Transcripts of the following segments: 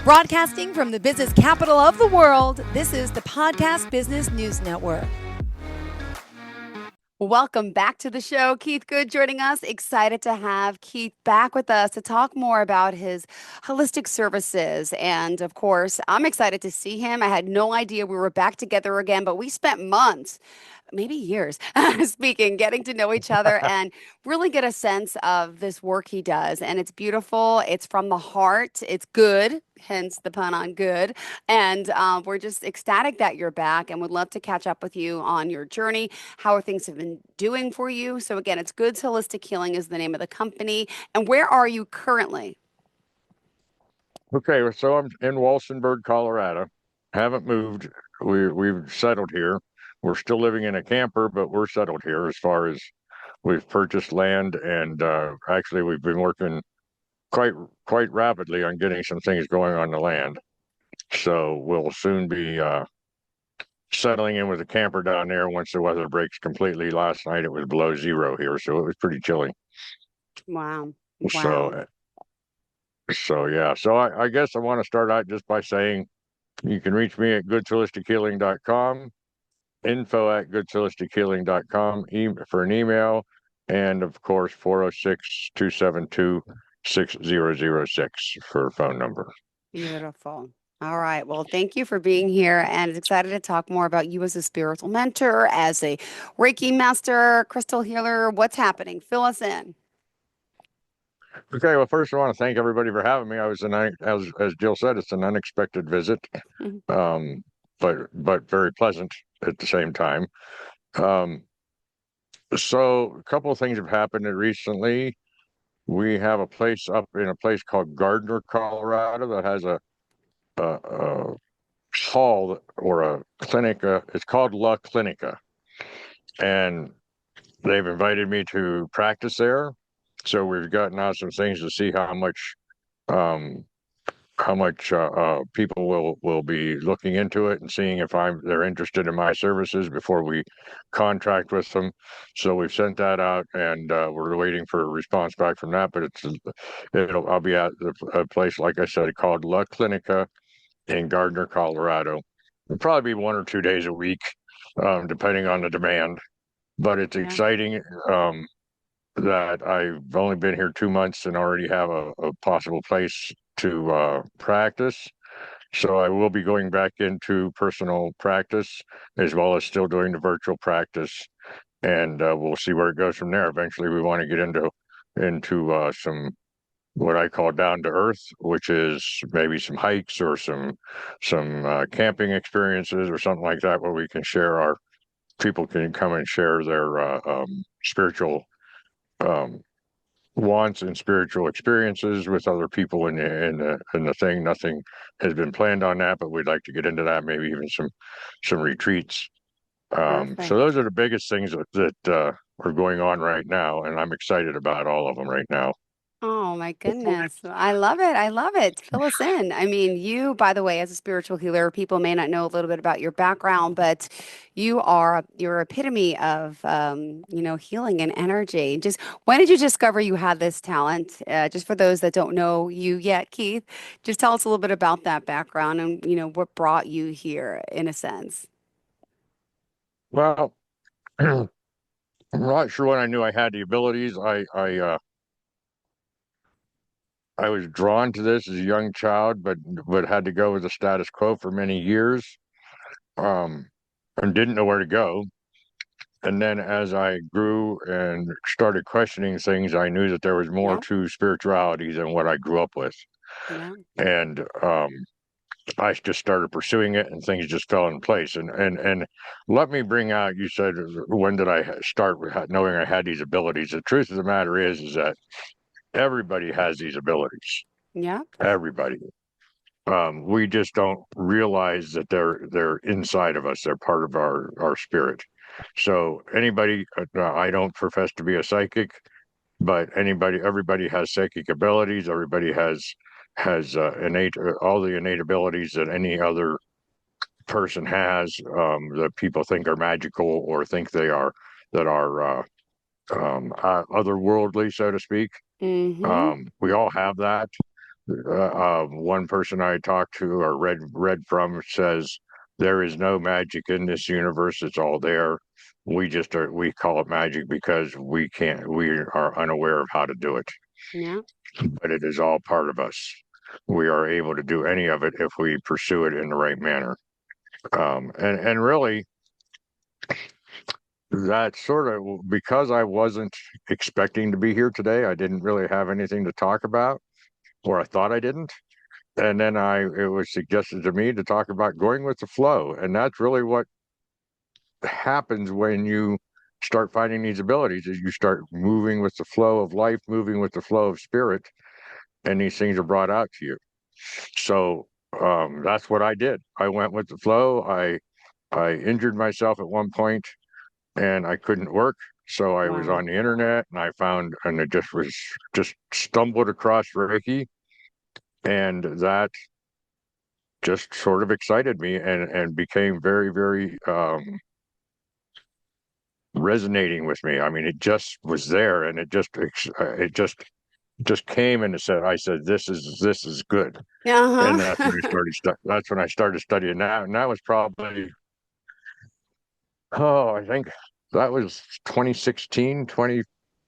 Broadcasting from the business capital of the world, this is the Podcast Business News Network. Welcome back to the show. Keith Good joining us. Excited to have Keith back with us to talk more about his holistic services. And of course, I'm excited to see him. I had no idea we were back together again, but we spent months, maybe years, speaking, getting to know each other and really get a sense of this work he does. And it's beautiful. It's from the heart. It's good, hence the pun on good. And we're just ecstatic that you're back and would love to catch up with you on your journey, how things have been doing for you. So again, it's Goods Holistic Healing is the name of the company. And where are you currently? Okay, so I'm in Walsenburg, Colorado. Haven't moved. We've settled here. We're still living in a camper, but we're settled here as far as we've purchased land, and actually we've been working quite rapidly on getting some things going on the land. So we'll soon be settling in with a camper down there once the weather breaks completely. Last night it was below zero here, so it was pretty chilly. Wow. Wow. So yeah. So I guess I want to start out just by saying you can reach me at goodsholistichealing.com, info@goodsholistichealing.com for an email, and of course 406-272-6006 for a phone number. Beautiful. All right. Well, thank you for being here and excited to talk more about you as a spiritual mentor, as a Reiki master, crystal healer. What's happening? Fill us in. Okay, well, first I want to thank everybody for having me. I was as Jill said, it's an unexpected visit, um, but very pleasant at the same time. Um, so a couple of things have happened recently. We have a place up in a place called Gardner, Colorado, that has a hall or a clinic. It's called La Clinica, and they've invited me to practice there. So we've gotten out some things to see um, how much people will be looking into it and seeing if they're interested in my services before we contract with them. So we've sent that out, and we're waiting for a response back from that. But I'll be at a place, like I said, called La Clinica in Gardner, Colorado. It'll probably be 1 or 2 days a week, depending on the demand. But it's Yeah. exciting. That I've only been here 2 months and already have a possible place to practice. So I will be going back into personal practice as well as still doing the virtual practice, and we'll see where it goes from there. Eventually, we want to get into some what I call down to earth, which is maybe some hikes or some camping experiences or something like that, where we can share our people can come and share their spiritual um, wants and spiritual experiences with other people in the thing. Nothing has been planned on that, but we'd like to get into that. Maybe even some retreats. So Perfect. those are the biggest things that are going on right now, and I'm excited about all of them right now. Oh my goodness. I love it. I love it. Fill us in. I mean, you, by the way, as a spiritual healer, people may not know a little bit about your background, but your epitome of healing and energy. Just when did you discover you had this talent? Just for those that don't know you yet, Keith, just tell us a little bit about that background and what brought you here in a sense. Well, I'm not sure when I knew I had the abilities. I was drawn to this as a young child, but had to go with the status quo for many years, um, and didn't know where to go. And then as I grew and started questioning things, I knew that there was more Yeah. to spirituality than what I grew up with. Yeah. And I just started pursuing it, and things just fell in place. And let me bring out, you said, when did I start knowing I had these abilities? The truth of the matter is that everybody has these abilities. Yeah. Everybody. We just don't realize that they're inside of us. They're part of our spirit. So anybody, I don't profess to be a psychic, but everybody has psychic abilities. Everybody has innate all the innate abilities that any other person has, that people think are magical or think they are that are otherworldly, so to speak. Mm-hmm. We all have that. one person I talked to or read from says there is no magic in this universe. It's all there. We call it magic because we are unaware of how to do it, Yeah. but it is all part of us. We are able to do any of it if we pursue it in the right manner. And really, that sort of, because I wasn't expecting to be here today, I didn't really have anything to talk about, or I thought I didn't. And then it was suggested to me to talk about going with the flow. And that's really what happens when you start finding these abilities, is you start moving with the flow of life, moving with the flow of spirit, and these things are brought out to you. So that's what I did. I went with the flow. I injured myself at one point and I couldn't work. So I was Wow. on the internet and I found, and it just stumbled across Reiki, and that just sort of excited me and became very, very resonating with me. I mean, it just was there, and it just came and it said, I said, this is good. And Uh-huh. that's when I started studying that. And that was probably, oh, I think that was 2016,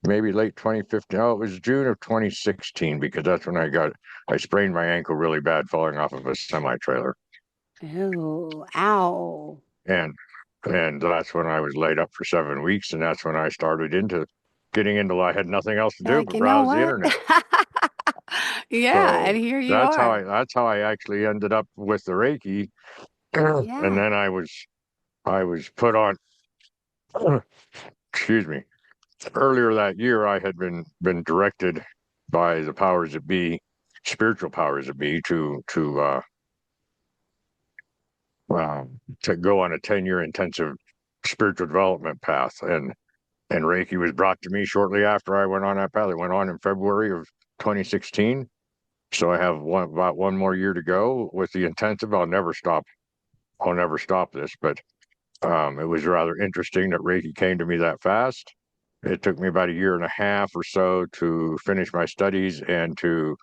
maybe late 2015. Oh, it was June of 2016, because that's when I sprained my ankle really bad falling off of a semi trailer. Oh, ow. And and that's when I was laid up for 7 weeks, and that's when I started into getting into, I had nothing else to You're do like, but you know browse the what? internet. Yeah, So and here you are. that's how I actually ended up with the Reiki. And Yeah. then I was put on, excuse me. Earlier that year I had been directed by the powers that be, spiritual powers that be, to go on a 10-year intensive spiritual development path. And Reiki was brought to me shortly after I went on that path. It went on in February of 2016. So I have about one more year to go with the intensive. I'll never stop. I'll never stop this. But it was rather interesting that Reiki came to me that fast. It took me about a year and a half or so to finish my studies and to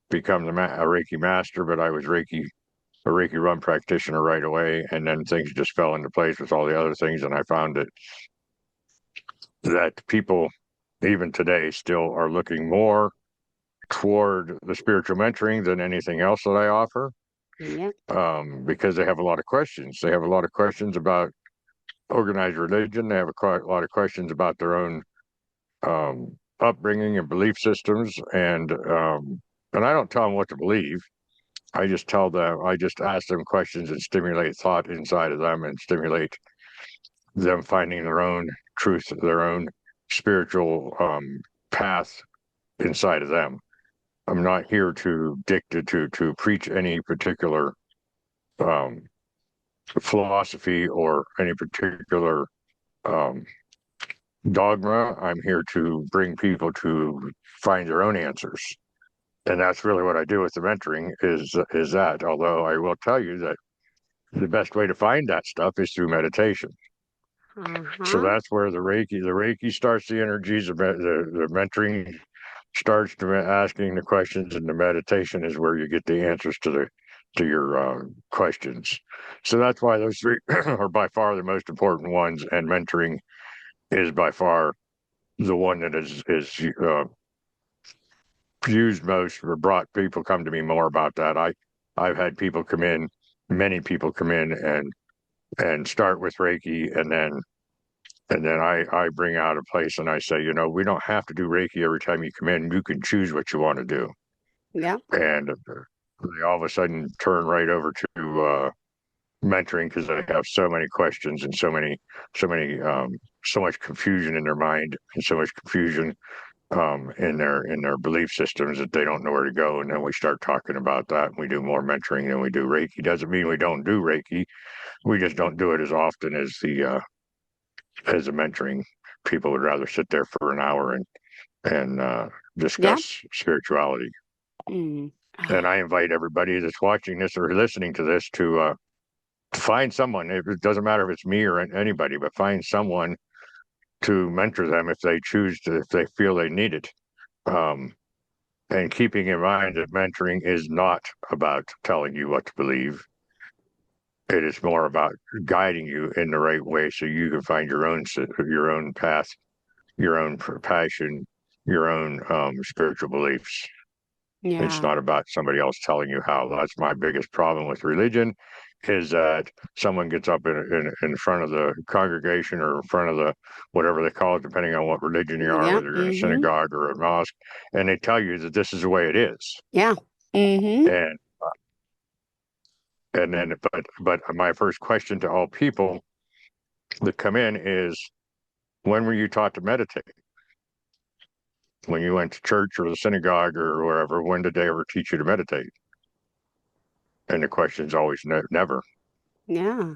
become a Reiki master. But I was a Reiki run practitioner right away, and then things just fell into place with all the other things. And I found that people, even today, still are looking more toward the spiritual mentoring than anything else that I offer, Yep. because they have a lot of questions. They have a lot of questions about organized religion. They have a lot of questions about their own upbringing and belief systems, and I don't tell them what to believe. I just ask them questions and stimulate thought inside of them and stimulate them finding their own truth, their own spiritual path inside of them. I'm not here to dictate to preach any particular um, philosophy or any particular um, dogma. I'm here to bring people to find their own answers, and that's really what I do with the mentoring. Is that, although I will tell you that the best way to find that stuff is through meditation. So Uh-huh. that's where the Reiki starts the energies. The mentoring starts to asking the questions, and the meditation is where you get the answers to your questions. So that's why those three are by far the most important ones, and mentoring is by far the one that is used most, or brought people come to me more about that. I've had people come in, many people come in and start with Reiki, and then I bring out a place and I say, we don't have to do Reiki every time you come in. You can choose what you want to do. Yep. And they all of a sudden turn right over to mentoring, because they have so many questions and so many, so much confusion in their mind, and so much confusion in their belief systems, that they don't know where to go. And then we start talking about that, and we do more mentoring than we do Reiki. Doesn't mean we don't do Reiki. We just don't do it as often as the mentoring. People would rather sit there for an hour and Yeah. discuss spirituality. Mm. And I invite everybody that's watching this or listening to this to find someone. It doesn't matter if it's me or anybody, but find someone to mentor them if they choose to, if they feel they need it. Um, And keeping in mind that mentoring is not about telling you what to believe. It is more about guiding you in the right way so you can find your own path, your own passion, your own spiritual beliefs. It's Yeah. not about somebody else telling you how. That's my biggest problem with religion, is that someone gets up in front of the congregation or in front of the whatever they call it, depending on what religion you are, Yep. whether you're in a Mm-hmm. synagogue or a mosque, and they tell you that this is the way it is. Yeah. Mm-hmm. And then, but my first question to all people that come in is, when were you taught to meditate? When you went to church or the synagogue or wherever, when did they ever teach you to meditate? And the question is always never. Yeah.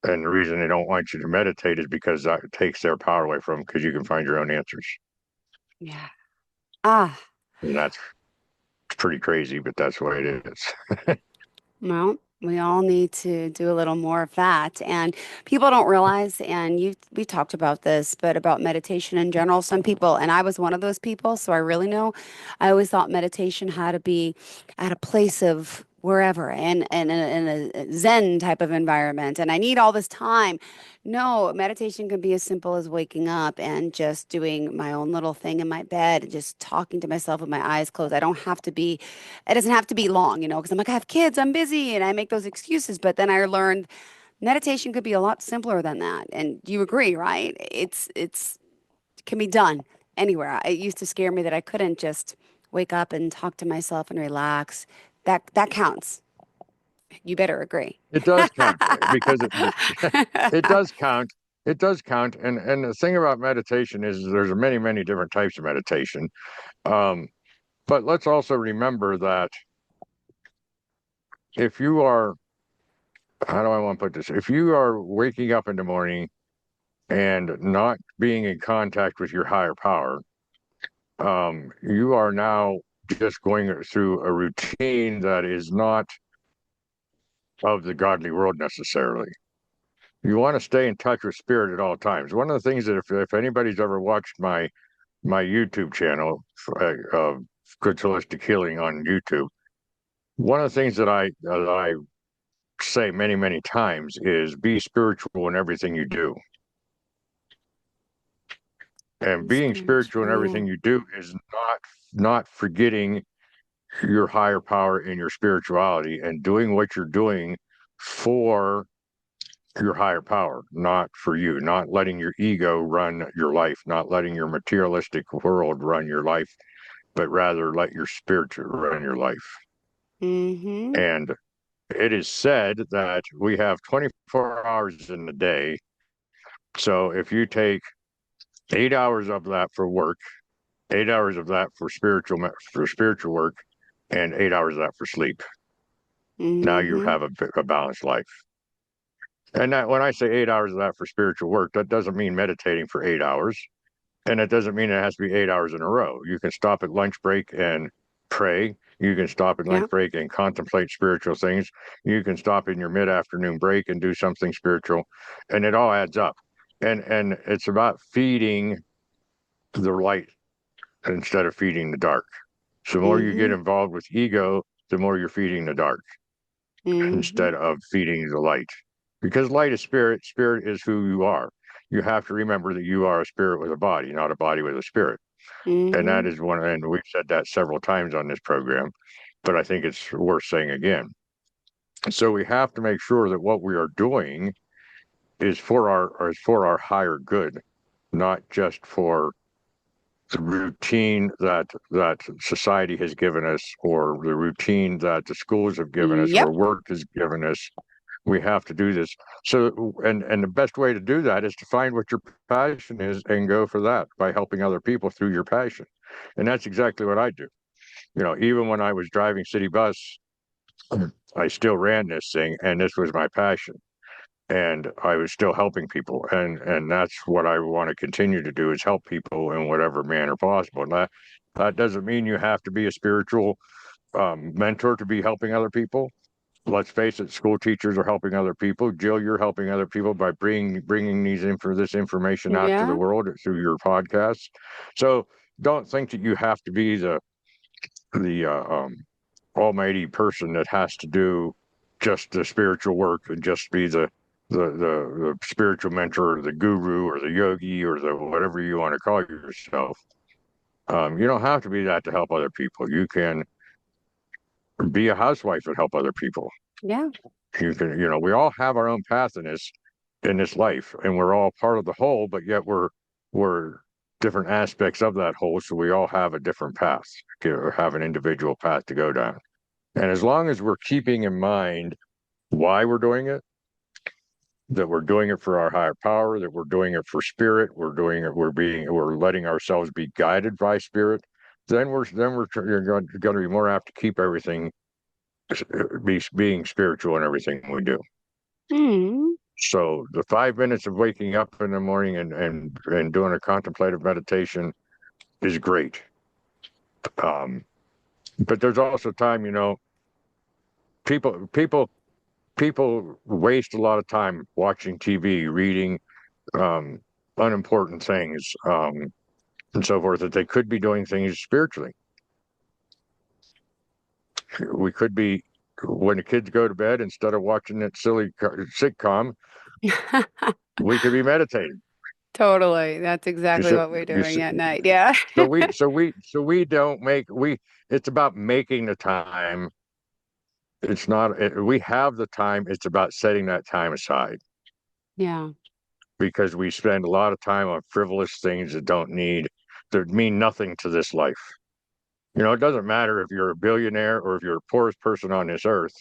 And the reason they don't want you to meditate is because that takes their power away from them, because you can find your own answers. Yeah. Ah. And that's pretty crazy, but that's the way it is. Well, we all need to do a little more of that. And people don't realize, and we talked about this, but about meditation in general, some people, and I was one of those people, so I really know, I always thought meditation had to be at a place of wherever and in a Zen type of environment. And I need all this time. No, meditation can be as simple as waking up and just doing my own little thing in my bed, and just talking to myself with my eyes closed. I don't have to be it doesn't have to be long, because I'm like, I have kids, I'm busy, and I make those excuses. But then I learned meditation could be a lot simpler than that. And you agree, right? It can be done anywhere. It used to scare me that I couldn't just wake up and talk to myself and relax. That counts. You better agree. It does count, because it does count. It does count. And the thing about meditation is there's many different types of meditation. Um, but let's also remember that if you are, how do I want to put this? If you are waking up in the morning and not being in contact with your higher power, you are now just going through a routine that is not of the godly world necessarily. You want to stay in touch with spirit at all times. One of the things that if anybody's ever watched my YouTube channel, Good Holistic Healing on YouTube, one of the things that I say many times is be spiritual in everything you do. And Be being spiritual in everything spiritual. you do is not forgetting your higher power in your spirituality and doing what you're doing for your higher power, not for you, not letting your ego run your life, not letting your materialistic world run your life, but rather let your spirit run your life. Mm-hmm. And it is said that we have 24 hours in the day. So if you take 8 hours of that for work, 8 hours of that for spiritual work, and 8 hours of that for sleep, now you Mm-hmm. have a balanced life. And that, when I say 8 hours of that for spiritual work, that doesn't mean meditating for 8 hours. And it doesn't mean it has to be 8 hours in a row. You can stop at lunch break and pray. You can stop at lunch Yeah. break and contemplate spiritual things. You can stop in your mid-afternoon break and do something spiritual. And it all adds up. And it's about feeding the light instead of feeding the dark. So the more you get Mm-hmm. involved with ego, the more you're feeding the dark Mm-hmm. instead of feeding the light. Because light is spirit, spirit is who you are. You have to remember that you are a spirit with a body, not a body with a spirit. And that Mm-hmm. is one, and we've said that several times on this program, but I think it's worth saying again. So we have to make sure that what we are doing is for our higher good, not just for the routine that society has given us, or the routine that the schools have given us, Yep. or work has given us. We have to do this. So, and the best way to do that is to find what your passion is and go for that by helping other people through your passion. And that's exactly what I do. Even when I was driving city bus, I still ran this thing, and this was my passion. And I was still helping people, and that's what I want to continue to do, is help people in whatever manner possible. And that doesn't mean you have to be a spiritual mentor to be helping other people. Let's face it, school teachers are helping other people. Jill, you're helping other people by bringing this information out to the Yeah. world through your podcast. So don't think that you have to be the almighty person that has to do just the spiritual work and just be the spiritual mentor or the guru or the yogi or the whatever you want to call yourself. You don't have to be that to help other people. You can be a housewife and help other people. Yeah. You can, we all have our own path in this life, and we're all part of the whole, but yet we're different aspects of that whole. So we all have a different path, or have an individual path to go down. And as long as we're keeping in mind why we're doing it, that we're doing it for our higher power, that we're doing it for spirit, we're letting ourselves be guided by spirit, then you're going to be more apt to keep everything being spiritual in everything we do. Mm. So the 5 minutes of waking up in the morning and doing a contemplative meditation is great. But there's also time, people waste a lot of time watching TV, reading unimportant things, and so forth, that they could be doing things spiritually. We could be, when the kids go to bed, instead of watching that silly sitcom, we could be meditating. Totally. That's You exactly see, what we're you doing see, at night. Yeah. we don't make we. It's about making the time. It's not. We have the time. It's about setting that time aside, Yeah. because we spend a lot of time on frivolous things that mean nothing to this life. It doesn't matter if you're a billionaire or if you're the poorest person on this earth.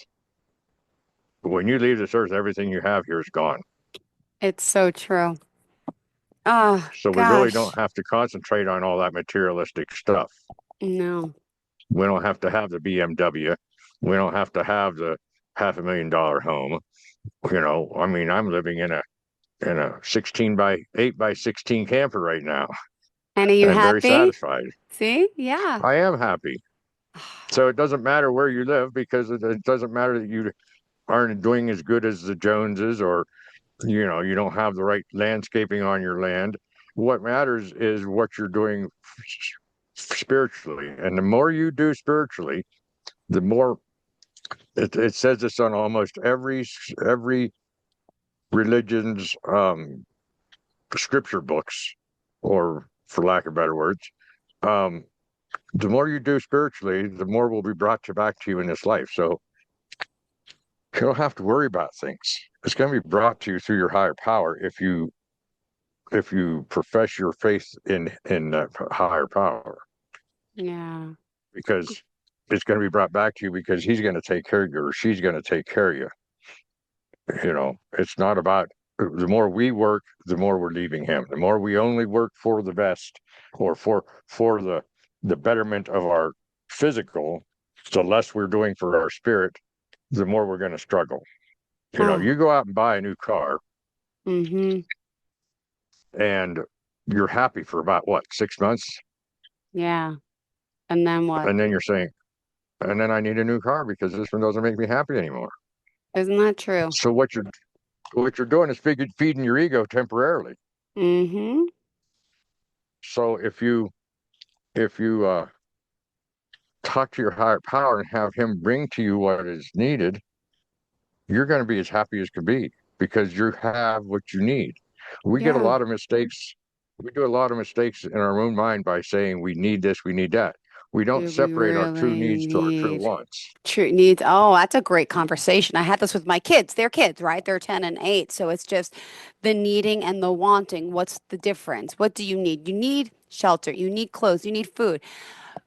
When you leave this earth, everything you have here is gone. It's so true. Oh, So we really don't gosh. have to concentrate on all that materialistic stuff. No. We don't have to have the BMW. We don't have to have the $500,000 home. I mean, I'm living in a 16 by 8 by 16 camper right now, And are you and I'm very happy? satisfied. See? Yeah. I am happy. So it doesn't matter where you live, because it doesn't matter that you aren't doing as good as the Joneses, or you don't have the right landscaping on your land. What matters is what you're doing spiritually, and the more you do spiritually, the more it says this on almost every religion's scripture books, or for lack of better words. um, the more you do spiritually, the more will be brought back to you in this life. So you don't have to worry about things. It's going to be brought to you through your higher power if you profess your faith in that higher power, Yeah. because it's going to be brought back to you, because he's going to take care of you, or she's going to take care of you. It's not about, the more we work, the more we're leaving him. The more we only work for the best, or for the betterment of our physical, the less we're doing for our spirit, the more we're going to struggle. Oh. You go out and buy a new car, Mm-hmm. and you're happy for about what, 6 months, Yeah. And then what? and then you're saying, and then I need a new car because this one doesn't make me happy anymore. Isn't that true? So what you're doing is feeding your ego temporarily. Mm-hmm. So if you talk to your higher power and have him bring to you what is needed, you're going to be as happy as can be, because you have what you need. We get a Yeah. lot of mistakes. We do a lot of mistakes in our own mind by saying we need this, we need that. We don't Do we separate our true really needs to our true need wants. true needs? Oh, that's a great conversation. I had this with my kids. They're kids, right? They're 10 and 8. So it's just the needing and the wanting. What's the difference? What do you need? You need shelter. You need clothes. You need food.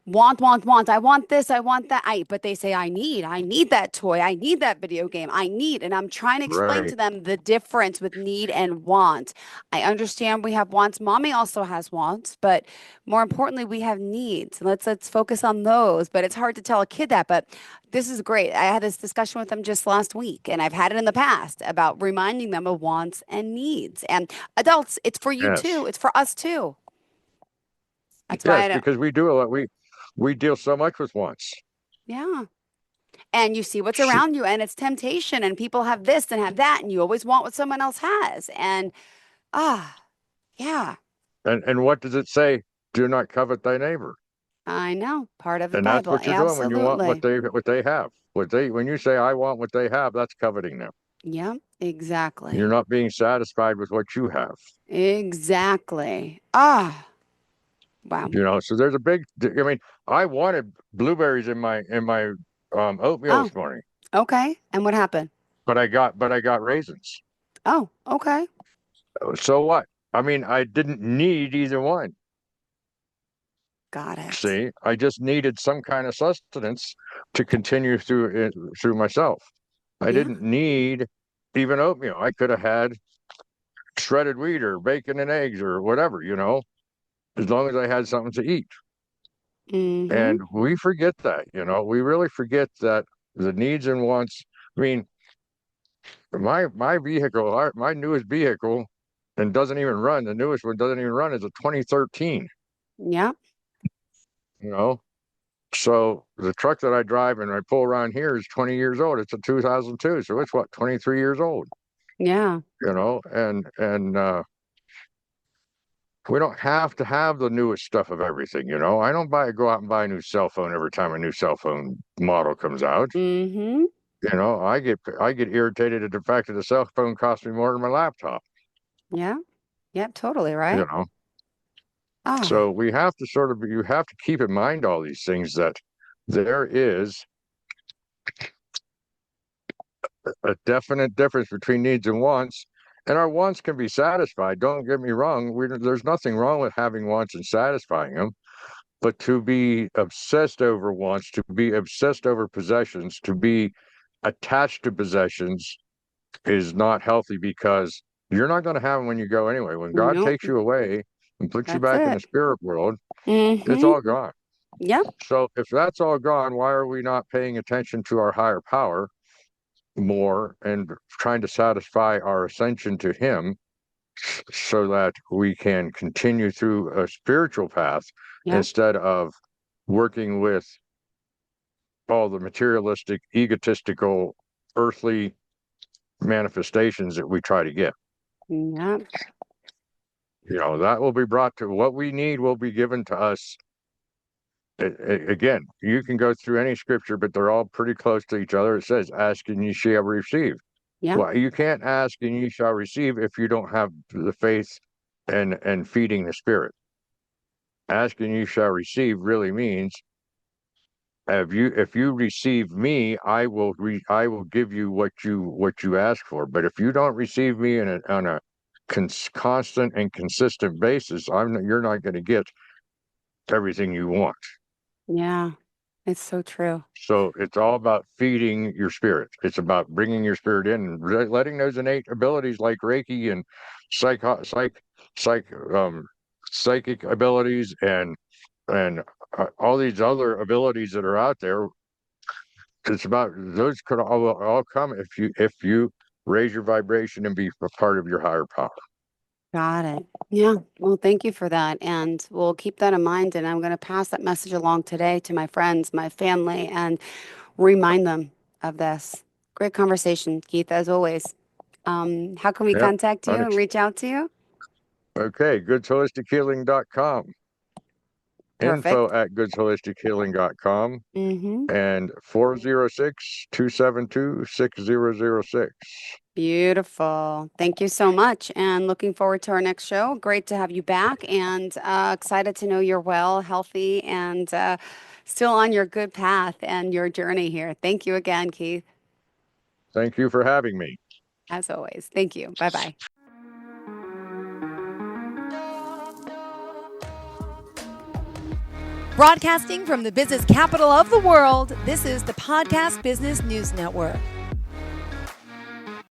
Want. I want this. I want that. But they say, I need that toy. I need that video game. And I'm trying to explain to Right. them the difference with need and want. I understand we have wants. Mommy also has wants, but more importantly, we have needs. Let's focus on those. But it's hard to tell a kid that. But this is great. I had this discussion with them just last week, and I've had it in the past about reminding them of wants and needs. And adults, it's for you Yes. too. It's for us too. That's why Yes, I don't. because we do a lot. We deal so much with wants. Yeah. And you see what's around you, and it's temptation, and people have this and have that, and you always want what someone else has. And ah, yeah, And what does it say? do not covet thy neighbor. I know. Part of the And that's Bible. what you're doing when you want what Absolutely. they have. When you say I want what they have, that's coveting them. Yeah, You're exactly. not being satisfied with what you have. Exactly. Ah, wow. So there's a big. I mean, I wanted blueberries in my oatmeal Oh, this morning, okay. And what happened? but I got raisins. Oh, okay. So what? I mean, I didn't need either one. Got it. See, I just needed some kind of sustenance to continue through myself. I Yeah. didn't need even oatmeal. I could have had shredded wheat or bacon and eggs or whatever, as long as I had something to eat. Mm-hmm. And we forget that, we really forget that the needs and wants. I mean, my vehicle, my newest vehicle, and doesn't even run. The newest one doesn't even run is a 2013. Yeah. You know, so the truck that I drive and I pull around here is 20 years old. It's a 2002, so it's what 23 years old. Yeah. And we don't have to have the newest stuff of everything. I don't go out and buy a new cell phone every time a new cell phone model comes out. Mm-hmm. I get irritated at the fact that the cell phone costs me more than my laptop. Yeah. Yep. Totally You right. know, Ah, so we have to you have to keep in mind all these things, that there is a definite difference between needs and wants, and our wants can be satisfied. Don't get me wrong. There's nothing wrong with having wants and satisfying them. But to be obsessed over wants, to be obsessed over possessions, to be attached to possessions is not healthy, because you're not going to have them when you go anyway. When God nope. takes you away and puts you That's back in the it. spirit world, it's Mm-hmm. all gone. Yep. So if that's all gone, why are we not paying attention to our higher power more and trying to satisfy our ascension to Him, so that we can continue through a spiritual path Yep. instead of working with all the materialistic, egotistical, earthly manifestations that we try to get? Yep. That will be brought to what we need, will be given to us. Again, you can go through any scripture, but they're all pretty close to each other. It says, ask and you shall receive. Yep. Well, you can't ask and you shall receive if you don't have the faith and feeding the spirit. Ask and you shall receive really means, if you receive me, I will give you what you ask for. But if you don't receive me on a constant and consistent basis, you're not going to get everything you want. Yeah. It's so true. So it's all about feeding your spirit. It's about bringing your spirit in and letting those innate abilities like Reiki and psych, psych, psych, psychic abilities and all these other abilities that are out there. It's about those could all come if you raise your vibration and be a part of your higher power. Got it. Yeah. Well, thank you for that. And we'll keep that in mind. And I'm going to pass that message along today to my friends, my family, and remind them of this. Great conversation, Keith, as always. How can we Yep. contact you and reach out to you? Okay. GoodsHolisticHealing.com. Perfect. Info@GoodsHolisticHealing.com. Mm-hmm. And 406-272-6006. Beautiful. Thank you so much. And looking forward to our next show. Great to have you back and excited to know you're well, healthy, and still on your good path and your journey here. Thank you again, Keith, Thank you for having me. as always. Thank you. Bye bye. Broadcasting from the business capital of the world, this is the Podcast Business News Network.